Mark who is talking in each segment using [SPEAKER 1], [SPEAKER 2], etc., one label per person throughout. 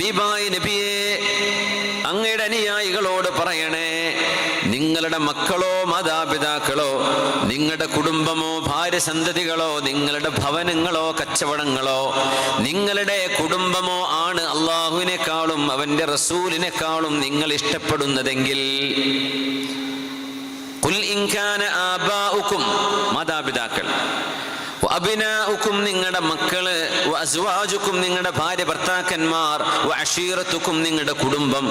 [SPEAKER 1] ഹബീബായ നബിയെ, അങ്ങയുടെ അനുയായികളോട് പറയണേ, നിങ്ങളുടെ മക്കളോ മാതാപിതാക്കളോ നിങ്ങളുടെ കുടുംബമോ ഭാര്യ സന്തതികളോ നിങ്ങളുടെ ഭവനങ്ങളോ കച്ചവടങ്ങളോ നിങ്ങളുടെ കുടുംബമോ ആണ് അള്ളാഹുവിനേക്കാളും അവന്റെ റസൂലിനേക്കാളും നിങ്ങൾ ഇഷ്ടപ്പെടുന്നതെങ്കിൽ, ഖുൽ ഇൻ കാന ആബാഉകും മാതാപിതാക്കൾ, വഅബ്നാഉകും നിങ്ങളുടെ മക്കള്, വഅസ്വാജുകും നിങ്ങളുടെ ഭാര്യ ഭർത്താക്കന്മാർ, വഅശീറത്തുകും നിങ്ങളുടെ കുടുംബം,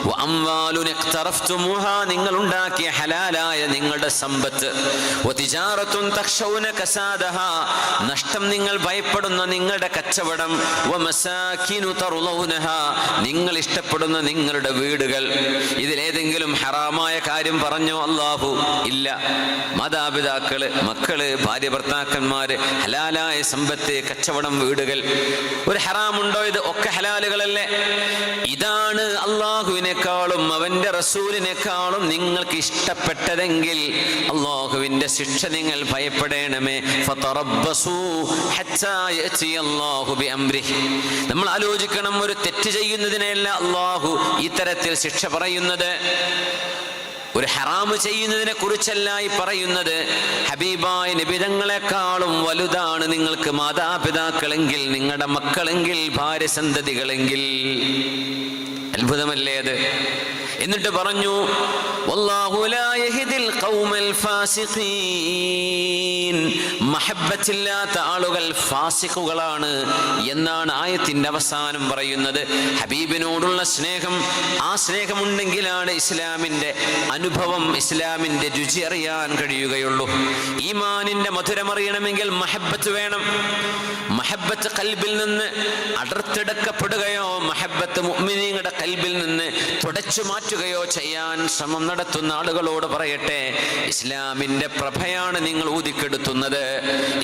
[SPEAKER 1] വഅംവാലുൻ ഇഖ്തറഫ്തുമുഹാ നിങ്ങൾ ഉണ്ടാക്കിയ ഹലാലായ നിങ്ങളുടെ സമ്പത്ത്, വതിജാറത്തുൻ തഖ്ശൗന കസാദഹാ നഷ്ടം നിങ്ങൾ ഭയപ്പെടുന്ന നിങ്ങളുടെ കച്ചവടം, വമസാകിനു തർളൗനഹാ നിങ്ങൾ ഇഷ്ടപ്പെടുന്ന നിങ്ങളുടെ വീടുകൾ. ഇതിലേതെങ്കിലും ഹറാമായ കാര്യം പറഞ്ഞോ അല്ലാഹു? ഇല്ല. മാതാപിതാക്കള്, മക്കള്, ഭാര്യ ഭർത്താക്കന്മാർ, ഹലാലായ സമ്പത്ത്, കച്ചവടം, വീടുകൾ, ഒരു ഹറാമുണ്ടോ? ഇത് ഒക്കെ ഹലാലുകളല്ലേ? ഇതാണ് അള്ളാഹുവിനേക്കാളും അവന്റെ റസൂലിനേക്കാളും നിങ്ങൾക്ക് ഇഷ്ടപ്പെട്ടതെങ്കിൽ അള്ളാഹുവിന്റെ ശിക്ഷ നിങ്ങൾ ഭയപ്പെടണമേ. ഫതറബ്ബസൂ ഹത്താ യഅതി അല്ലാഹു ബിഅംരിഹി. നമ്മൾ ആലോചിക്കണം, ഒരു തെറ്റ് ചെയ്യുന്നതിനല്ല അള്ളാഹു ഇത്തരത്തിൽ ശിക്ഷ പറയുന്നത്. ഒരു ഹറാമ് ചെയ്യുന്നതിനെ കുറിച്ചല്ല ഈ പറയുന്നത്. ഹബീബായ നബി തങ്ങളെക്കാളും വലുതാണ് നിങ്ങൾക്ക് മാതാപിതാക്കളെങ്കിൽ, നിങ്ങളുടെ മക്കളെങ്കിൽ, ഭാര്യ സന്തതികളെങ്കിൽ. അത്ഭുതമല്ലേ അത്? എന്നിട്ട് പറഞ്ഞു, വല്ലാഹു ലാ യഹ്ദിൽ ഖൗമൽ ഫാസിഖീൻ. മഹബ്ബത്തില്ലാത്ത ആളുകൾ ഫാസിഖുകളാണ് എന്നാണ് ആയത്തിന്റെ അവസാനം പറയുന്നത്. ഹബീബിനോടുള്ള സ്നേഹം, ആ സ്നേഹമുണ്ടെങ്കിലാണ് ഇസ്ലാമിന്റെ അനുഭവം, ഇസ്ലാമിന്റെ രുചി അറിയാൻ കഴിയുകയുള്ളൂ. ഈമാനിന്റെ മധുരമറിയണമെങ്കിൽ മഹബ്ബത്ത് വേണം. മഹബ്ബത്ത് ഖൽബിൽ നിന്ന് അടർത്തെടുക്കപ്പെടുകയോ മഹബ്ബത്ത് മുഅ്മിനീങ്ങളുടെ ഖൽബിൽ നിന്ന് തുടച്ചു മാറ്റുകയോ ചെയ്യാൻ ശ്രമം നടത്തുന്ന ആളുകളോട് പറയട്ടെ, ഇസ്ലാമിന്റെ പ്രഭയാണ് നിങ്ങൾ ഊതിക്കെടുത്തുന്നത്.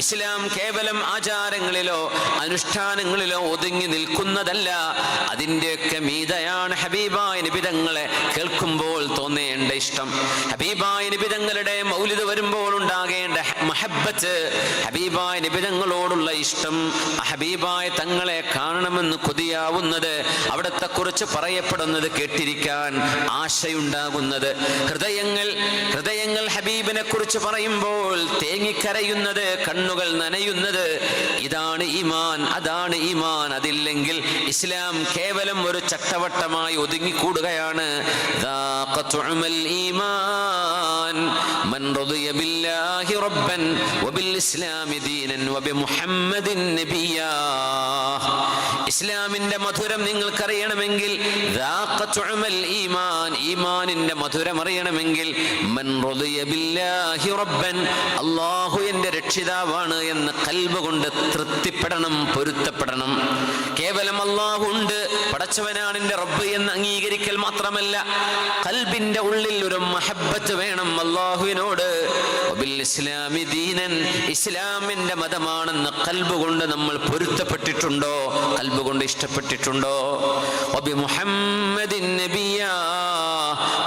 [SPEAKER 1] ഇസ്ലാം കേവലം ആചാരങ്ങളിലോ അനുഷ്ഠാനങ്ങളിലോ ഒതുങ്ങി നിൽക്കുന്നതല്ല. അതിൻ്റെയൊക്കെ മീതയാണ് ഹബീബായ നബി തങ്ങളെ കേൾക്കുമ്പോൾ തോന്നേണ്ട ഇഷ്ടം, ഹബീബായ നബി തങ്ങളുടെ മൗലിദ് വരുമ്പോൾ ഉണ്ടാകേണ്ട മഹബ്ബത്ത്, ഹബീബായ നബി തങ്ങളോടുള്ള ഇഷ്ടം, ഹബീബായ തങ്ങളെ കാണണമെന്ന് കൊതിയാവുന്നത്, അവിടത്തെ കുറിച്ച് പറയപ്പെടുന്നത് കേട്ടിരിക്കാൻ ആശയുണ്ടാകുന്നത്, ഹൃദയങ്ങൾ ഹബീബിനെ കുറിച്ച് പറയുമ്പോൾ തേങ്ങിക്കരയുന്നത്, കണ്ണുകൾ നനയുന്നത്. ഇതാണ് ഈമാൻ, അതാണ് ഈമാൻ. അതില്ലെങ്കിൽ ഇസ്ലാം കേവലം ഒരു ചട്ടവട്ടമായി ഒതുങ്ങിക്കൂടുകയാണ്. ഇസ്ലാമിന്റെ മധുരം നിങ്ങൾക്കറിയണമെങ്കിൽ, ഈമാനിന്റെ മധുരം അറിയണമെങ്കിൽ, അല്ലാഹു എന്റെ രക്ഷിതാവാണ് എന്ന് ഖൽബ് കൊണ്ട് തൃപ്തിപ്പെടണം, പൊരുത്തപ്പെടണം. കേവലം അല്ലാഹു ഉണ്ട്, പടച്ചവനാണ് എന്റെ റബ്ബ് എന്ന് അംഗീകരിക്കൽ മാത്രമല്ല, ഖൽബിന്റെ ഉള്ളിൽ ഒരു മഹബ്ബത്ത് വേണം അല്ലാഹുവിനോട്. ഇസ്ലാമിന്റെ മതമാണെന്ന് ഖൽബ് കൊണ്ട് നമ്മൾ പൊരുത്തപ്പെട്ടിട്ടുണ്ടോ? ഖൽബ് കൊണ്ട് ഇഷ്ടപ്പെട്ടിട്ടുണ്ടോ? മുഹമ്മദിൻ നബിയാ,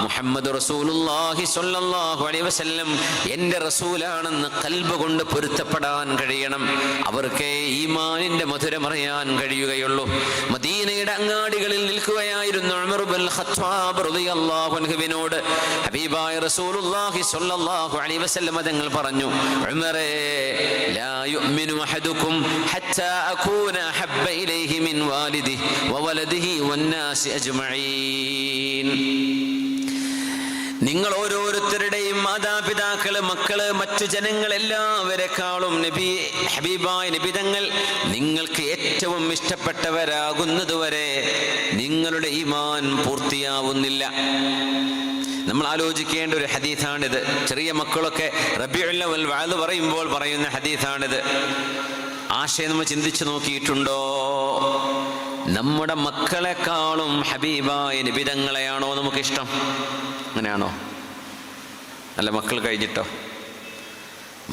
[SPEAKER 1] മുഹമ്മദ് റസൂലുള്ളാഹി സ്വല്ലല്ലാഹു അലൈഹി വസല്ലം എന്റെ റസൂലാണെന്ന് ഖൽബ് കൊണ്ട് പൊരുത്തപ്പെടാൻ കഴിയണം. അവർക്ക് ഈമാനിന്റെ മധുരം അറിയാൻ കഴിയുകയുള്ളൂ. മദീനയുടെ അങ്ങാടികളിൽ നിൽക്കുകയായിരുന്നു ഉമർ ഇബ്നുൽ ഖത്താബ് റളിയല്ലാഹു അൻഹുവിനോട് ഹബീബായ റസൂലുള്ളാഹി സ്വല്ലല്ലാഹു അലൈഹി വസല്ലം തങ്ങൾ പറഞ്ഞു, ഉമറേ, ലാ യുഅ്മിനു അഹദുകും ഹത്താ അകൂന അഹബ്ബ ഇലൈഹി മിൻ വാലിദിഹി വവലദിഹി വന്നാസി അജ്മഈൻ. നിങ്ങൾ ഓരോരുത്തരുടെയും മാതാപിതാക്കള്, മക്കള്, മറ്റു ജനങ്ങൾ എല്ലാവരെക്കാളും ഹബീബായ നബി തങ്ങൾ നിങ്ങൾക്ക് ഏറ്റവും ഇഷ്ടപ്പെട്ടവരാകുന്നതുവരെ നിങ്ങളുടെ ഈമാൻ പൂർത്തിയാവുന്നില്ല. നമ്മൾ ആലോചിക്കേണ്ട ഒരു ഹദീസാണിത്. ചെറിയ മക്കളൊക്കെ റബീഉൽ അവ്വൽ വഅദ് പറയുമ്പോൾ പറയുന്ന ഹദീസാണിത്. ആശയം നമ്മൾ ചിന്തിച്ചു നോക്കിയിട്ടുണ്ടോ? നമ്മുടെ മക്കളെക്കാളും ഹബീബായ നബി തങ്ങളെയാണോ നമുക്കിഷ്ടം? അങ്ങനെയാണോ? നല്ല മക്കൾ കഴിഞ്ഞിട്ടോ?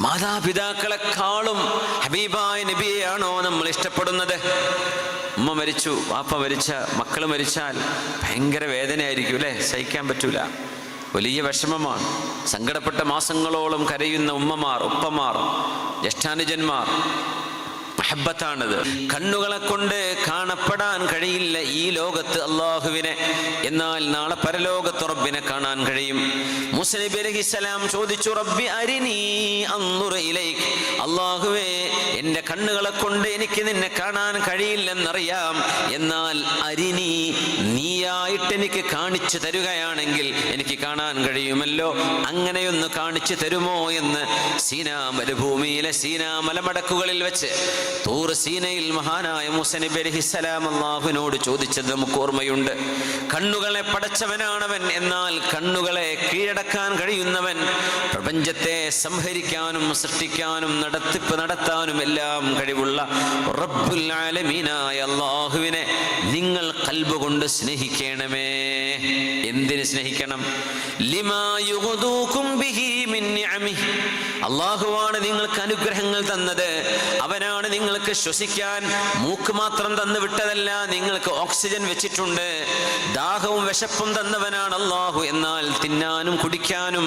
[SPEAKER 1] മാതാപിതാക്കളെക്കാളും ഹബീബായ നബിയെയാണോ നമ്മൾ ഇഷ്ടപ്പെടുന്നത്? ഉമ്മ മരിച്ചു, വാപ്പ മരിച്ച, മക്കൾ മരിച്ചാൽ ഭയങ്കര വേദനയായിരിക്കും അല്ലേ? സഹിക്കാൻ പറ്റൂല, വലിയ വിഷമമാണ്. സങ്കടപ്പെട്ട മാസങ്ങളോളം കരയുന്ന ഉമ്മമാർ, ഉപ്പമാർ, ജ്യേഷ്ഠാനുജന്മാർ. മഹബത്താണത്. കണ്ണുകളെ കൊണ്ട് കാണപ്പെടാൻ കഴിയില്ല ഈ ലോകത്ത് അള്ളാഹുവിനെ, എന്നാൽ നാളെ പരലോകത്ത് റബ്ബിനെ കാണാൻ കഴിയും. മൂസ നബി അലൈഹിസ്സലാം ചോദിച്ചു, റബ്ബി അരിനീ അൻദുർ ഇലൈക്, അള്ളാഹുവേ എൻ്റെ കണ്ണുകളെ കൊണ്ട് എനിക്ക് നിന്നെ കാണാൻ കഴിയില്ലെന്നറിയാം, എന്നാൽ അരിനി, നീയായിട്ട് എനിക്ക് കാണിച്ചു തരുകയാണെങ്കിൽ എനിക്ക് കാണാൻ കഴിയുമല്ലോ, അങ്ങനെയൊന്ന് കാണിച്ചു തരുമോ എന്ന് സീനാ മരുഭൂമിയിലെ സീനാ മലമടക്കുകളിൽ വെച്ച് തൂർ സീനയിൽ മഹാനായ മൂസ നബി അലൈഹിസ്സലാം അല്ലാഹുവിനോട് ചോദിച്ചത് നമുക്ക് ഓർമ്മയുണ്ട്. കണ്ണുകളെ പടച്ചവനാണവൻ, എന്നാൽ കണ്ണുകളെ കീഴടക്കാൻ കഴിയുന്നവൻ, പ്രപഞ്ചത്തെ സംഹരിക്കാനും സൃഷ്ടിക്കാനും നടത്തിപ്പ് നടത്താനും എല്ലാം കഴിവുള്ള റബ്ബുൽ ആലമീനായ അല്ലാഹുവിനെ നിങ്ങൾ ഖൽബ് കൊണ്ട് സ്നേഹിക്കണമേ. എന്തിന് സ്നേഹിക്കണം? ലിമാ യുഗ്ദൂകും ബിഹി മിൻ നിഅമിഹി, അല്ലാഹുവാണ് നിങ്ങൾക്ക് അനുഗ്രഹങ്ങൾ തന്നത്, അവനാണ് നിങ്ങൾക്ക് ശ്വസിക്കാൻ മൂക്ക് മാത്രം തന്നു വിട്ടതല്ല, നിങ്ങൾക്ക് ഓക്സിജൻ വെച്ചിട്ടുണ്ട്. ദാഹവും വിശപ്പും തന്നവനാണ് അല്ലാഹു, എന്നാൽ തിന്നാനും കുടിക്കാനും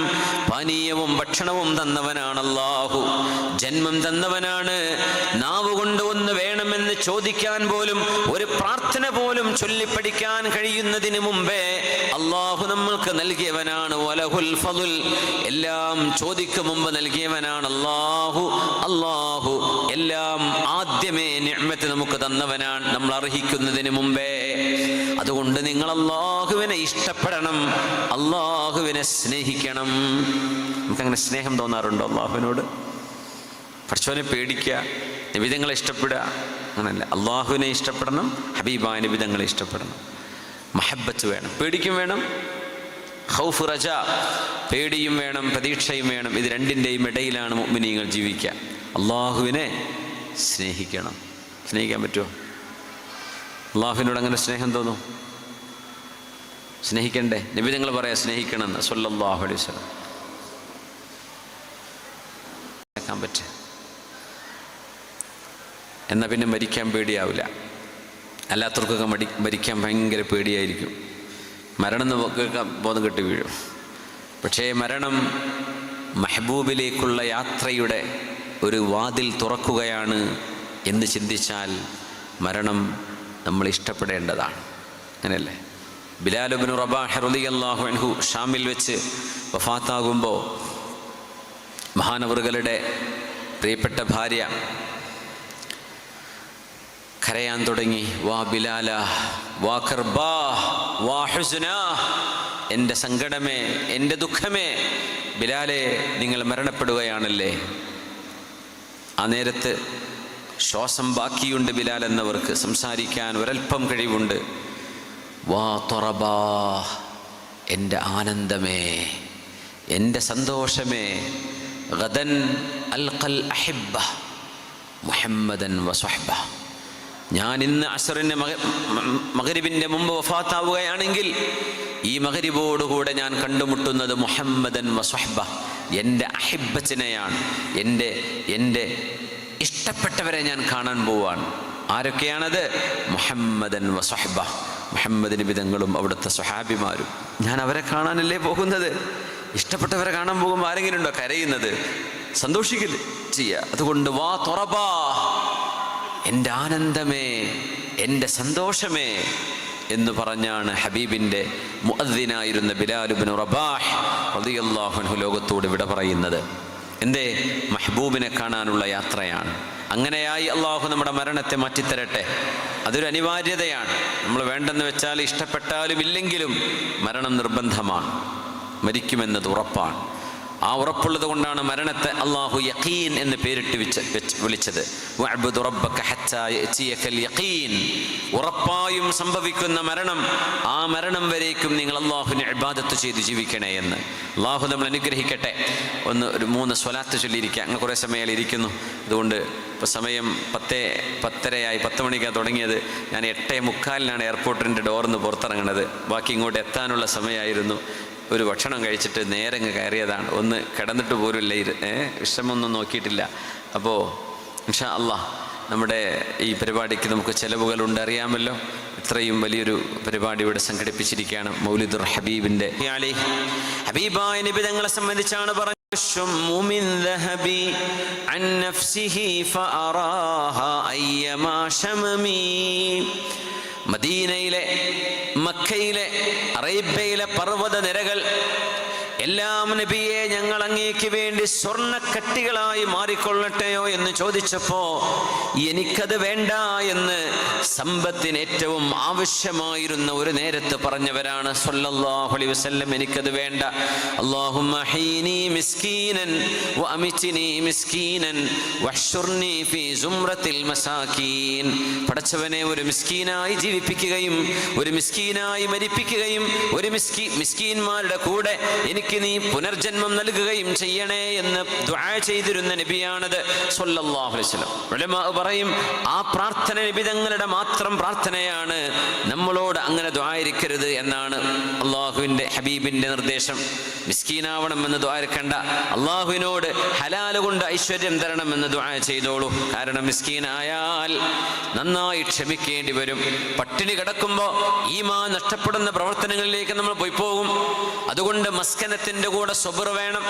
[SPEAKER 1] പാനീയവും ഭക്ഷണവും തന്നവനാണ് അല്ലാഹു. ജന്മം തന്നവനാണ്. നാവ് കൊണ്ട് ഒന്ന് വേണമെന്ന് ചോദിക്കാൻ പോലും, ഒരു പ്രാർത്ഥന പോലും ചൊല്ലിപ്പഠിക്കാൻ കഴിയുന്നതിന് മുമ്പേ അല്ലാഹു നമ്മൾക്ക് നൽകിയവനാണ്. വലഹുൽ ഫളുൽ, എല്ലാം ചോദിക്കും മുമ്പ് നൽകിയവനാണ് അല്ലാഹു. അല്ലാഹു എല്ലാം ആദ്യമേ നിഅ്മത്ത് നമുക്ക് തന്നവനാണ്, നമ്മൾ അർഹിക്കുന്നതിന് മുമ്പേ. അതുകൊണ്ട് നിങ്ങൾ അല്ലാഹുവിനെ ഇഷ്ടപ്പെടണം, അല്ലാഹുവിനെ സ്നേഹിക്കണം. നമുക്കങ്ങനെ സ്നേഹം തോന്നാറുണ്ടോ അല്ലാഹുവിനോട്? പടച്ചവനെ പേടിക്കുക, നബിതങ്ങളെ ഇഷ്ടപ്പെടുക, അങ്ങനല്ല. അല്ലാഹുവിനെ ഇഷ്ടപ്പെടണം, ഹബീബായ നബിതങ്ങളെ ഇഷ്ടപ്പെടണം. മഹബത്ത് വേണം, പേടിക്കും വേണം. ഖൗഫ് റജ, പേടിയും വേണം, പ്രതീക്ഷയും വേണം. ഇത് രണ്ടിൻ്റെയും ഇടയിലാണ് മുഅ്മിനീങ്ങൾ ജീവിക്കുക. അള്ളാഹുവിനെ സ്നേഹിക്കണം. സ്നേഹിക്കാൻ പറ്റുമോ? അള്ളാഹുവിനോട് അങ്ങനെ സ്നേഹം തോന്നും? സ്നേഹിക്കണ്ടേ? നബി നിങ്ങൾ പറയാം സ്നേഹിക്കണമെന്ന് സ്വല്ലല്ലാഹു അലൈഹി വസല്ലം. കേൾക്കാൻ പറ്റും. എന്നാൽ പിന്നെ മരിക്കാൻ പേടിയാവില്ല. അല്ലാത്തവർക്കൊക്കെ മരിക്കാൻ ഭയങ്കര പേടിയായിരിക്കും. മരണം കേൾക്കാൻ ബോധം കെട്ടി വീഴും. പക്ഷേ മരണം മെഹബൂബിലേക്കുള്ള യാത്രയുടെ ഒരു വാതിൽ തുറക്കുകയാണ് എന്ന് ചിന്തിച്ചാൽ മരണം നമ്മൾ ഇഷ്ടപ്പെടേണ്ടതാണ്. അങ്ങനെയല്ലേ? ബിലാൽ ഇബ്നു റബാഹ് റളിയല്ലാഹു അൻഹു ഷാമിൽ വെച്ച് വഫാത്താകുമ്പോൾ മഹാനവറുകളുടെ പ്രിയപ്പെട്ട ഭാര്യ കരയാൻ തുടങ്ങി. വാ ബിലാല, വാ കർബാ, വാ ഹുസ്നാ, എൻ്റെ സങ്കടമേ, എൻ്റെ ദുഃഖമേ, ബിലാലെ നിങ്ങൾ മരണപ്പെടുകയാണല്ലേ. ആ നേരത്ത് ശ്വാസം ബാക്കിയുണ്ട് ബിലാൽ എന്നവർക്ക്, സംസാരിക്കാൻ ഒരൽപ്പം കഴിവുണ്ട്. വാ തൊറബാ, എൻ്റെ ആനന്ദമേ, എൻ്റെ സന്തോഷമേ, ഗദൻ അൽഖൽ അഹിബ്ബ മുഹമ്മദൻ വസ്വഹ്ബ, ഞാൻ ഇന്ന് അസ്റിന് മഗ്രിബിൻ്റെ മുമ്പ് വഫാത്താവുകയാണെങ്കിൽ ഈ മഗ്രിബോടുകൂടെ ഞാൻ കണ്ടുമുട്ടുന്നത് മുഹമ്മദൻ വസ്വഹ്ബ, എൻ്റെ അഹിബ്ബത്തിനെയാണ്, എൻ്റെ ഇഷ്ടപ്പെട്ടവരെ ഞാൻ കാണാൻ പോവാണ്. ആരൊക്കെയാണത്? മുഹമ്മദൻ വസ്വഹ്ബ, മുഹമ്മദ് നബിതങ്ങളും അവിടുത്തെ സ്വഹാബിമാരും. ഞാൻ അവരെ കാണാനല്ലേ പോകുന്നത്. ഇഷ്ടപ്പെട്ടവരെ കാണാൻ പോകുമ്പോൾ ആരെങ്കിലും ഉണ്ടോ കരയുന്നത്? സന്തോഷിക്കില്ല ചെയ്യുക. അതുകൊണ്ട് വാ തൊറബാ, എൻ്റെ ആനന്ദമേ, എൻ്റെ സന്തോഷമേ എന്ന് പറഞ്ഞാണ് ഹബീബിൻ്റെ മുഅദ്ദിനായിരുന്ന ബിലാൽ ഇബ്നു റബാഹ് റളിയല്ലാഹു അൻഹു ലോകത്തോട് വിട പറയുന്നത്. എന്തേ? മെഹബൂബിനെ കാണാനുള്ള യാത്രയാണ്. അങ്ങനെയായി അള്ളാഹു നമ്മുടെ മരണത്തെ മാറ്റിത്തരട്ടെ. അതൊരു അനിവാര്യതയാണ്. നമ്മൾ വേണ്ടെന്ന് വെച്ചാൽ ഇഷ്ടപ്പെട്ടാലും ഇല്ലെങ്കിലും മരണം നിർബന്ധമാണ്. മരിക്കുമെന്നത് ഉറപ്പാണ്. ആ ഉറപ്പുള്ളത് കൊണ്ടാണ് മരണത്തെ അള്ളാഹു യഖീൻ എന്ന് പേരിട്ട് വിളിച്ചത്. വഅബ്ദു റബ്ബക ഹത്താ യഅതിയകൽ യഖീൻ, ഉറപ്പായും സംഭവിക്കുന്ന മരണം, ആ മരണം വരേക്കും നിങ്ങൾ അള്ളാഹുവിനെ ഇബാദത്ത് ചെയ്ത് ജീവിക്കണേ എന്ന്. അള്ളാഹു നമ്മൾ അനുഗ്രഹിക്കട്ടെ. ഒരു 3 സ്വലാത്ത് ചൊല്ലിയിരിക്കുക. അങ്ങനെ കുറേ സമയം ഇരിക്കുന്നു. അതുകൊണ്ട് ഇപ്പോൾ സമയം 10:10 10 മണിക്കാണ് തുടങ്ങിയത്. ഞാൻ 8:45 എയർപോർട്ടിൻ്റെ ഡോറിൽ നിന്ന് പുറത്തിറങ്ങുന്നത്. ബാക്കി ഇങ്ങോട്ട് എത്താനുള്ള സമയമായിരുന്നു. ഒരു ഭക്ഷണം കഴിച്ചിട്ട് നേരെ കയറിയതാണ്. ഒന്ന് കിടന്നിട്ട് പോലുമില്ല, വിഷമൊന്നും നോക്കിയിട്ടില്ല. അപ്പോൾ ഇൻഷാ അല്ലാഹ് നമ്മുടെ ഈ പരിപാടിക്ക് നമുക്ക് ചിലവുകളുണ്ട്, അറിയാമല്ലോ. ഇത്രയും വലിയൊരു പരിപാടി ഇവിടെ സംഘടിപ്പിച്ചിരിക്കുകയാണ്. മൗലിദുർ ഹബീബിൻ്റെ ഹബീബായ നബി തങ്ങളെ സംബന്ധിച്ചാണ് പറഞ്ഞത്. الشم من ذهب عن نفسه فأراها أيما شممي. മദീനയിലെ, മക്കയിലെ, അറേബ്യയിലെ പർവ്വത നിരകൾ എല്ലാം നബിയെ ഞങ്ങൾ അങ്ങേക്ക് വേണ്ടി സ്വർണ്ണക്കട്ടികളായി മാറിക്കൊള്ളട്ടെയോ എന്ന് ചോദിച്ചപ്പോ എനിക്കത് വേണ്ട എന്ന് സമ്പത്തിന് ഏറ്റവും ആവശ്യമായിരുന്ന ഒരു നേരത്ത് പറഞ്ഞവരാണ് സല്ലല്ലാഹു അലൈഹി വസല്ലം. എനിക്കത് വേണ്ട. അല്ലാഹുമ്മ ഹീനി മിസ്കീനൻ വഅമിത്നി മിസ്കീനൻ വഹ്ശുർനി ഫീ സുംറത്തിൽ മസാകീൻ. പടച്ചവനെ, ഒരു മിസ്കീനായി ജീവിപ്പിക്കുകയും ഒരു മിസ്കീനായി മരിപ്പിക്കുകയും ഒരു മിസ്കീന്മാരുടെ കൂടെ എനിക്ക് നീ പുനർജന്മം നൽകുകയും ചെയ്യണേ എന്ന് ദുആ ചെയ്തിരുന്ന നബിയാണത് സല്ലല്ലാഹു അലൈഹി വസല്ലം. ഉലമാ പറയും, ആ പ്രാർത്ഥന നബി തങ്ങളുടെ മാത്രം പ്രാർത്ഥനയാണ്. നമ്മളോട് അങ്ങനെ ദുആയിരിക്കരുത് എന്നാണ് അള്ളാഹുവിൻ്റെ ഹബീബിൻ്റെ നിർദ്ദേശം. മിസ്കീനാവണമെന്ന് ദുആ ഇരിക്കണ്ട, അള്ളാഹുവിനോട് ഹലാൽ കൊണ്ട് ഐശ്വര്യം തരണമെന്ന് ദുആ ചെയ്തോളൂ. കാരണം മിസ്കീനായാൽ നന്നായി ക്ഷമിക്കേണ്ടി വരും. പട്ടിണി കിടക്കുമ്പോൾ ഈമാൻ നഷ്ടപ്പെടുന്ന പ്രവർത്തനങ്ങളിലേക്ക് നമ്മൾ പോയി പോകും. അതുകൊണ്ട് മസ്കനത്തിന്റെ കൂടെ സബർ വേണം,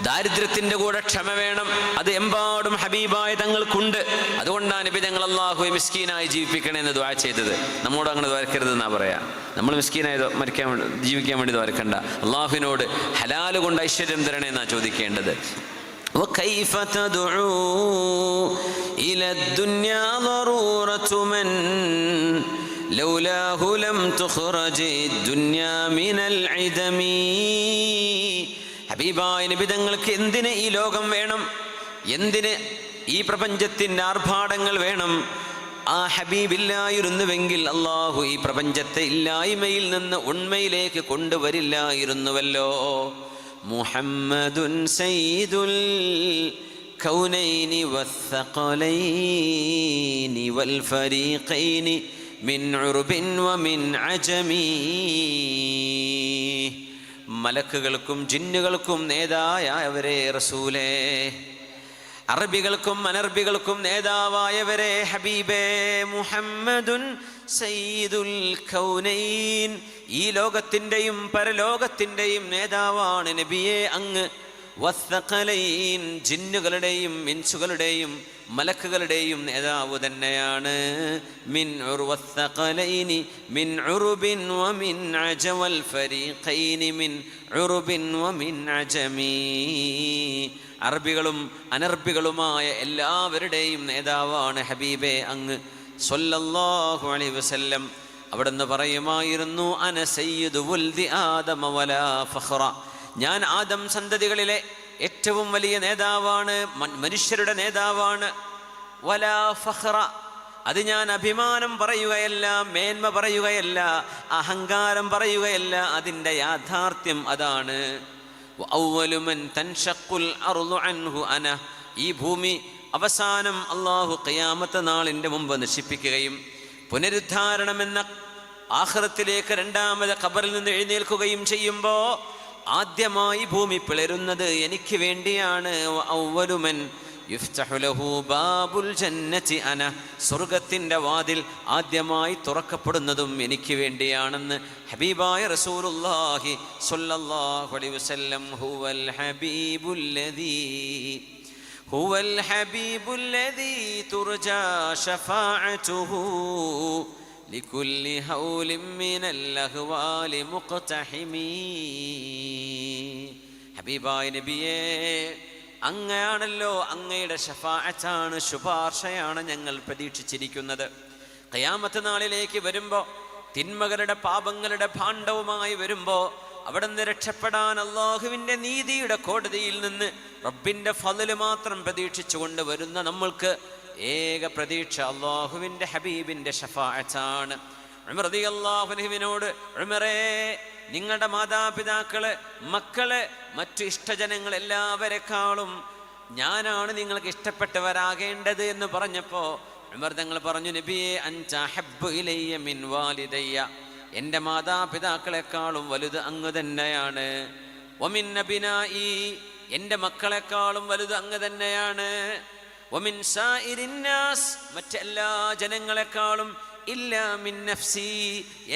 [SPEAKER 1] ദാരിദ്ര്യത്തിന്റെ കൂടെ ക്ഷമ വേണം. അത് എമ്പാടും ഹബീബായ തങ്ങൾക്കുണ്ട്. അതുകൊണ്ടാണ് നബി തങ്ങൾ അല്ലാഹുവെ മിസ്കീനായി ജീവിപ്പിക്കണേ എന്ന് ദുആ ചെയ്തത്. നമ്മോട് അങ്ങനെ ദ്വാരക്കരുതെന്നാ പറയാ. നമ്മൾ മിസ്കീനായി ജീവിക്കാൻ വേണ്ടി ദ്വാരക്കണ്ട, അള്ളാഹുവിനോട് ഹലാല് കൊണ്ട് ഐശ്വര്യം തരണേ എന്നാ ചോദിക്കേണ്ടത്. وكيف تدعو إلى الدنيا ضرورة من لولاه لم تخرج الدنيا من العدم. ഹബീബായ നബി തങ്ങൾക്ക് എന്തിന് ഈ ലോകം വേണം, എന്തിന് ഈ പ്രപഞ്ചത്തിൻ്റെ ആർഭാടങ്ങൾ വേണം? ആ ഹബീബില്ലായിരുന്നുവെങ്കിൽ അള്ളാഹു ഈ പ്രപഞ്ചത്തെ ഇല്ലായ്മയിൽ നിന്ന് ഉണ്മയിലേക്ക് കൊണ്ടുവരില്ലായിരുന്നുവല്ലോ. മുഹമ്മദുൻ സയ്യിദുൽ കൗനൈനി വസ്സഖലൈനി വൽ ഫരീഖൈനി മിൻ ഉർബിൻ വമിൻ അജമി. മലക്കുകൾക്കും ജിന്നുകൾക്കും നേതായവരെ റസൂലേ, അറബികൾക്കും അനർബികൾക്കും നേതാവായവരെ ഹബീബേ. മുഹമ്മദുൻ സയ്യിദുൽ കൗനൈൻ, ഈ ലോകത്തിൻ്റെയും പരലോകത്തിൻ്റെയും നേതാവാണ് നബിയെ അങ്ങ്. വസ്സഖലൈൻ, ജിന്നുകളുടെയും ഇൻസുകളുടെയും മലക്കുകളുടെയും നേതാവ് തന്നെയാണ്. മിൻ ഉർവസ്സഖലൈനി മിൻ ഉർബിൻ വമിൻ അജവൽ ഫരീഖൈനി മിൻ ഉർബിൻ വമിൻ അജമി. അറബികളും അനർബികളുമായ എല്ലാവരുടെയും നേതാവാണ് ഹബീബേ അങ്ങ് സ്വല്ലല്ലാഹു അലൈഹി വസല്ലം. അവിടുന്ന് പറയുമായിരുന്നു, അന സയ്യിദു വൽദി ആദമ വലാ ഫഖറ, ഞാൻ ആദം സന്തതികളിലെ ഏറ്റവും വലിയ നേതാവാണ്, മനുഷ്യരുടെ നേതാവാണ്. വലാ ഫഖറ, അത് ഞാൻ അഭിമാനം പറയുകയല്ല, മേന്മ പറയുകയല്ല, അഹങ്കാരം പറയുകയല്ല, അതിൻ്റെ യാഥാർത്ഥ്യം അതാണ്. വഅവ്വലു മൻ തൻഷഖുൽ അർളു അൻഹു അന, ഈ ഭൂമി അവസാനം അല്ലാഹു ഖിയാമത്ത് നാളിൻ്റെ മുമ്പ് നശിപ്പിക്കുകയും പുനരുദ്ധാരണമെന്ന ആഖിറത്തിലേക്ക് രണ്ടാമത് ഖബറിൽ നിന്ന് എഴുന്നേൽക്കുകയും ചെയ്യുമ്പോൾ ആദ്യമായി ഭൂമി പിളരുന്നത് എനിക്ക് വേണ്ടിയാണ്. അവ്വലു മൻ യുഫ്തഹു ലഹു ബാബുൽ ജന്നതി അന, സ്വർഗത്തിൻ്റെ വാതിൽ ആദ്യമായി തുറക്കപ്പെടുന്നതും എനിക്ക് വേണ്ടിയാണെന്ന് ഹബീബായ റസൂലുള്ളാഹി സ്വല്ലല്ലാഹു അലൈഹി വസല്ലം. ഹുവൽ ഹബീബുല്ലദീ തുർജാ ശഫാഅതുഹു ലികുല്ലി ഹൗലിൻ മിനൽ അഹ്വാലി മുഖ്തഹിമീ. ഹബീബായ നബിയേ, അങ്ങയാണല്ലോ, അങ്ങയുടെ ശഫാഅത്താണ്, ശുപാർശയാണ് ഞങ്ങൾ പ്രതീക്ഷിച്ചിരിക്കുന്നത്. ഖിയാമത്ത് നാളിലേക്ക് വരുമ്പോൾ, തിന്മകളുടെ പാപങ്ങളുടെ ഭാണ്ഡവുമായി വരുമ്പോൾ, അവിടെ നിന്ന് രക്ഷപ്പെടാൻ അള്ളാഹുവിൻ്റെ നീതിയുടെ കോടതിയിൽ നിന്ന് റബ്ബിൻ്റെ ഫളല് മാത്രം പ്രതീക്ഷിച്ചുകൊണ്ട് വരുന്ന നമ്മൾക്ക് ഏക പ്രതീക്ഷ അള്ളാഹുവിൻ്റെ ഹബീബിൻ്റെ ശഫാഅത്താണ്. ഉമർ റളിയല്ലാഹു അൻഹുവിനോട്, ഉമറേ, നിങ്ങളുടെ മാതാപിതാക്കള്, മക്കള്, മറ്റു ഇഷ്ടജനങ്ങൾ എല്ലാവരെക്കാളും ഞാനാണ് നിങ്ങൾക്ക് ഇഷ്ടപ്പെട്ടവരാകേണ്ടത് എന്ന് പറഞ്ഞപ്പോൾ ഉമർ തങ്ങൾ പറഞ്ഞു, നബിയെ, അൻത അഹബ്ബു ഇലയ്യ മിൻ വാലിദയ്യ, എൻ്റെ മാതാപിതാക്കളെക്കാളും വലുത് അങ്ങ് തന്നെയാണ്. വമിൻ അബ്നാഇ, എൻ്റെ മക്കളെക്കാളും വലുത് അങ്ങ് തന്നെയാണ്. വമിൻ സായിരിന്നാസ്, മറ്റെല്ലാ ജനങ്ങളെക്കാളും. ഇല്ലാ മിൻ നഫ്സി,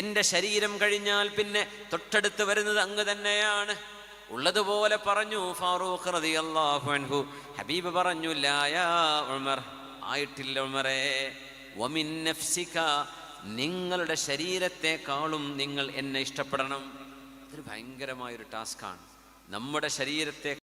[SPEAKER 1] എൻ്റെ ശരീരം കഴിഞ്ഞാൽ പിന്നെ തൊട്ടടുത്ത് വരുന്നത് അങ്ങ് തന്നെയാണ്. ഉള്ളതുപോലെ പറഞ്ഞു ഫാറൂഖ് റളിയല്ലാഹു അൻഹു. ഹബീബ് പറഞ്ഞു, ലാ യാ ഉമർ, ആയിട്ടില്ല ഉമറേ. വമിൻ നഫ്സിക, നിങ്ങളുടെ ശരീരത്തെക്കാളും നിങ്ങൾ എന്നെ ഇഷ്ടപ്പെടണം. ഇതൊരു ഭയങ്കരമായൊരു ടാസ്ക്കാണ്. നമ്മുടെ ശരീരത്തെ